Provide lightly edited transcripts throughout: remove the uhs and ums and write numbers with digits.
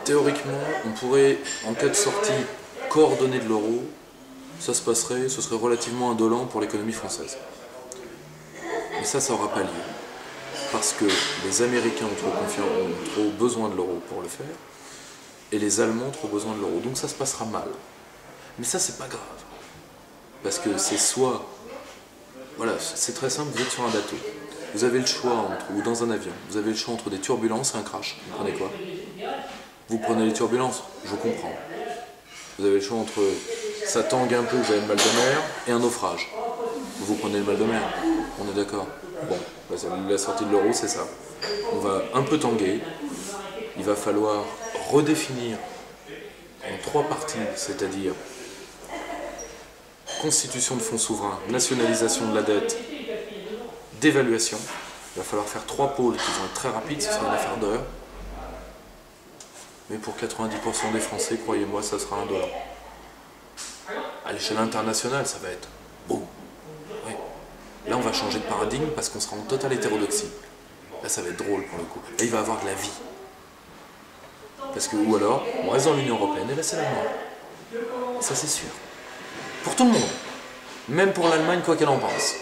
Théoriquement, on pourrait, en cas de sortie coordonnée de l'euro, ce serait relativement indolent pour l'économie française. Mais ça n'aura pas lieu. Parce que les Américains ont trop besoin de l'euro pour le faire, et les Allemands ont trop besoin de l'euro. Donc ça se passera mal. Mais ça, c'est pas grave. Parce que c'est soit... Voilà, c'est très simple, vous êtes sur un bateau. Vous avez le choix, ou dans un avion, vous avez le choix entre des turbulences et un crash. Vous prenez quoi? Vous prenez les turbulences, je comprends. Vous avez le choix entre ça tangue un peu, vous avez le mal de mer, et un naufrage. Vous prenez le mal de mer, on est d'accord. Bon, la sortie de l'euro, c'est ça. On va un peu tanguer, il va falloir redéfinir en 3 parties, c'est-à-dire constitution de fonds souverains, nationalisation de la dette, dévaluation. Il va falloir faire 3 pôles qui vont être très rapides, ce sera une affaire d'heure. Mais pour 90% des Français, croyez-moi, ça sera $1. À l'échelle internationale, ça va être boum. Oui. Là, on va changer de paradigme parce qu'on sera en totale hétérodoxie. Là, ça va être drôle pour le coup. Là, il va y avoir de la vie. Parce que, ou alors, on reste dans l'Union Européenne et là, c'est la mort. Ça, c'est sûr. Pour tout le monde. Même pour l'Allemagne, quoi qu'elle en pense.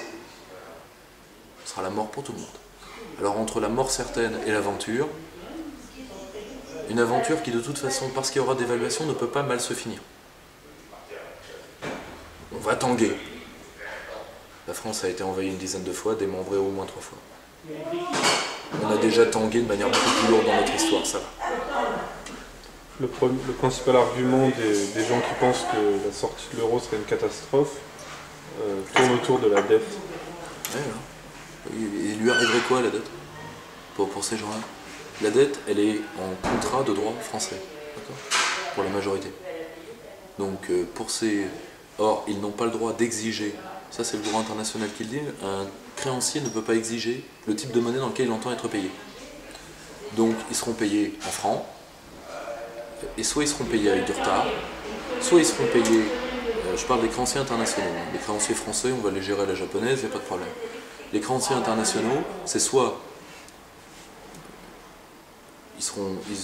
Ce sera la mort pour tout le monde. Alors, entre la mort certaine et l'aventure, une aventure qui, de toute façon, parce qu'il y aura dévaluation, ne peut pas mal se finir. On va tanguer. La France a été envahie une dizaine de fois, démembrée au moins 3 fois. On a déjà tangué de manière beaucoup plus lourde dans notre histoire, ça va. Le principal argument des gens qui pensent que la sortie de l'euro serait une catastrophe tourne autour de la dette. Ouais, là. Il lui arriverait quoi, la dette, pour ces gens-là? La dette, elle est en contrat de droit français, pour la majorité. Donc, pour ces... Or, ils n'ont pas le droit d'exiger, ça c'est le droit international qui le dit, un créancier ne peut pas exiger le type de monnaie dans lequel il entend être payé. Donc, ils seront payés en francs, et soit ils seront payés avec du retard, soit ils seront payés, je parle des créanciers internationaux, hein. Les créanciers français, on va les gérer à la japonaise, il n'y a pas de problème. Les créanciers internationaux, c'est soit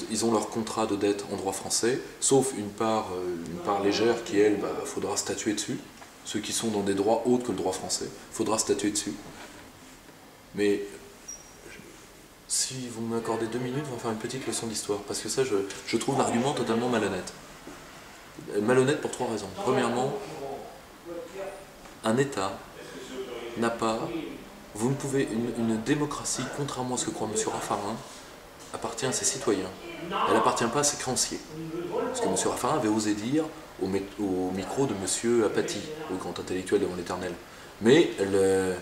ils ont leur contrat de dette en droit français, sauf une part légère qui, elle, faudra statuer dessus. Ceux qui sont dans des droits autres que le droit français, faudra statuer dessus. Mais si vous m'accordez 2 minutes, on va faire une petite leçon d'histoire, parce que ça, je trouve l'argument totalement malhonnête. Malhonnête pour 3 raisons. Premièrement, un État n'a pas... Vous ne pouvez... Une démocratie, contrairement à ce que croit M. Raffarin, appartient à ses citoyens. Elle n'appartient pas à ses créanciers. Parce que M. Raffarin avait osé dire au micro de M. Apathy, au grand intellectuel devant l'éternel. Mais je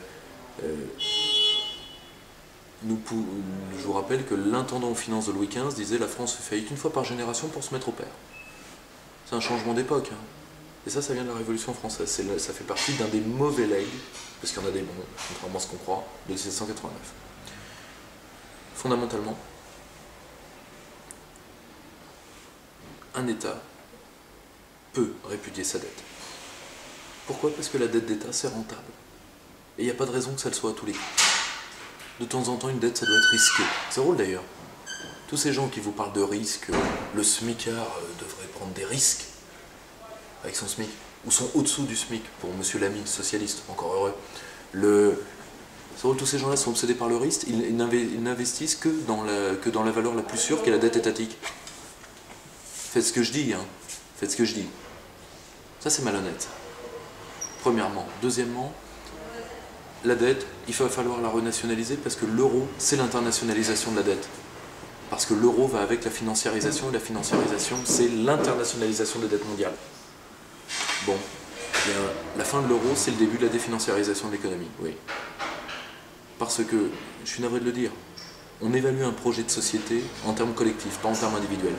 vous rappelle que l'intendant aux finances de Louis XV disait « La France fait faillite 1 fois par génération pour se mettre au pair ». C'est un changement d'époque. Hein. Et ça vient de la Révolution française. Ça fait partie d'un des mauvais legs, parce qu'il y en a des bons, contrairement à ce qu'on croit, de 1789. Fondamentalement, un État peut répudier sa dette. Pourquoi? Parce que la dette d'État, c'est rentable. Et il n'y a pas de raison que ça le soit à tous les coups. De temps en temps, une dette, ça doit être risqué. C'est drôle d'ailleurs. Tous ces gens qui vous parlent de risques, le smicard devrait prendre des risques avec son SMIC, ou sont au-dessous du SMIC, pour monsieur Lamy, socialiste, encore heureux. C'est drôle, tous ces gens-là sont obsédés par le risque, ils n'investissent que dans la valeur la plus sûre, qui est la dette étatique. Faites ce que je dis, hein. Faites ce que je dis. Ça, c'est malhonnête. Premièrement. Deuxièmement, la dette, il va falloir la renationaliser parce que l'euro, c'est l'internationalisation de la dette. Parce que l'euro va avec la financiarisation, et la financiarisation, c'est l'internationalisation des dettes mondiales. Bon, bien, la fin de l'euro, c'est le début de la définanciarisation de l'économie, oui. Parce que, je suis navré de le dire, on évalue un projet de société en termes collectifs, pas en termes individuels.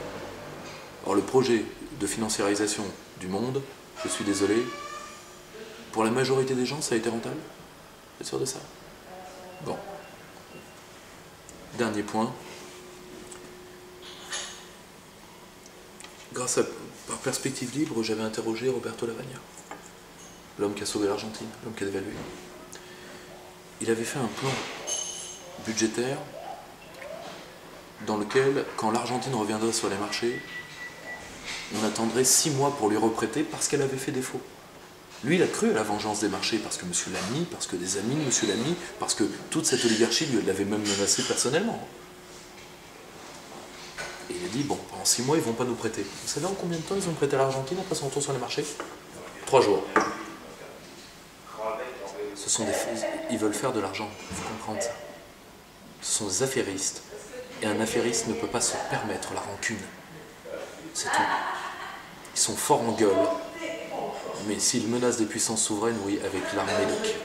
Or, le projet de financiarisation du monde, je suis désolé, pour la majorité des gens, ça a été rentable? Vous êtes sûr de ça? Bon. Dernier point. Par perspective libre, j'avais interrogé Roberto Lavagna, l'homme qui a sauvé l'Argentine, l'homme qui a dévalué. Il avait fait un plan budgétaire dans lequel, quand l'Argentine reviendrait sur les marchés, on attendrait 6 mois pour lui reprêter parce qu'elle avait fait défaut. Lui, il a cru à la vengeance des marchés parce que M. Lamy, parce que des amis de M. Lamy, parce que toute cette oligarchie lui l'avait même menacé personnellement. Et il a dit, bon, pendant 6 mois, ils ne vont pas nous prêter. Vous savez en combien de temps ils ont prêté à l'Argentine après son retour sur les marchés? 3 jours. Ils veulent faire de l'argent, il faut comprendre ça. Ce sont des affairistes. Et un affairiste ne peut pas se permettre la rancune. C'est tout. Ils sont forts en gueule. Mais s'ils menacent des puissances souveraines, oui, avec l'arme médique.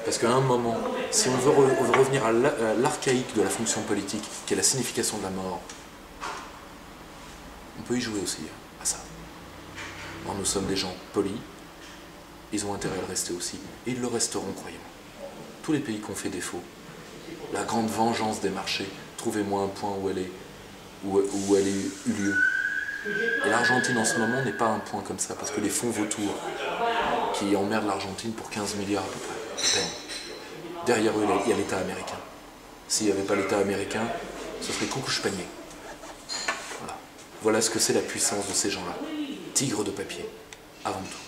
Parce qu'à un moment, si on veut revenir à l'archaïque de la fonction politique, qui est la signification de la mort, on peut y jouer aussi à ça. Alors, nous sommes des gens polis, ils ont intérêt à le rester aussi, et ils le resteront, croyez-moi. Tous les pays qui ont fait défaut, la grande vengeance des marchés, trouvez-moi un point où elle a eu lieu. Et l'Argentine en ce moment n'est pas un point comme ça, parce que les fonds vautours qui emmerdent l'Argentine pour 15 milliards à peu près, à peine. Derrière eux, il y a l'État américain. S'il n'y avait pas l'État américain, ce serait coucouche-panier. Voilà. Voilà ce que c'est la puissance de ces gens-là. Tigres de papier, avant tout.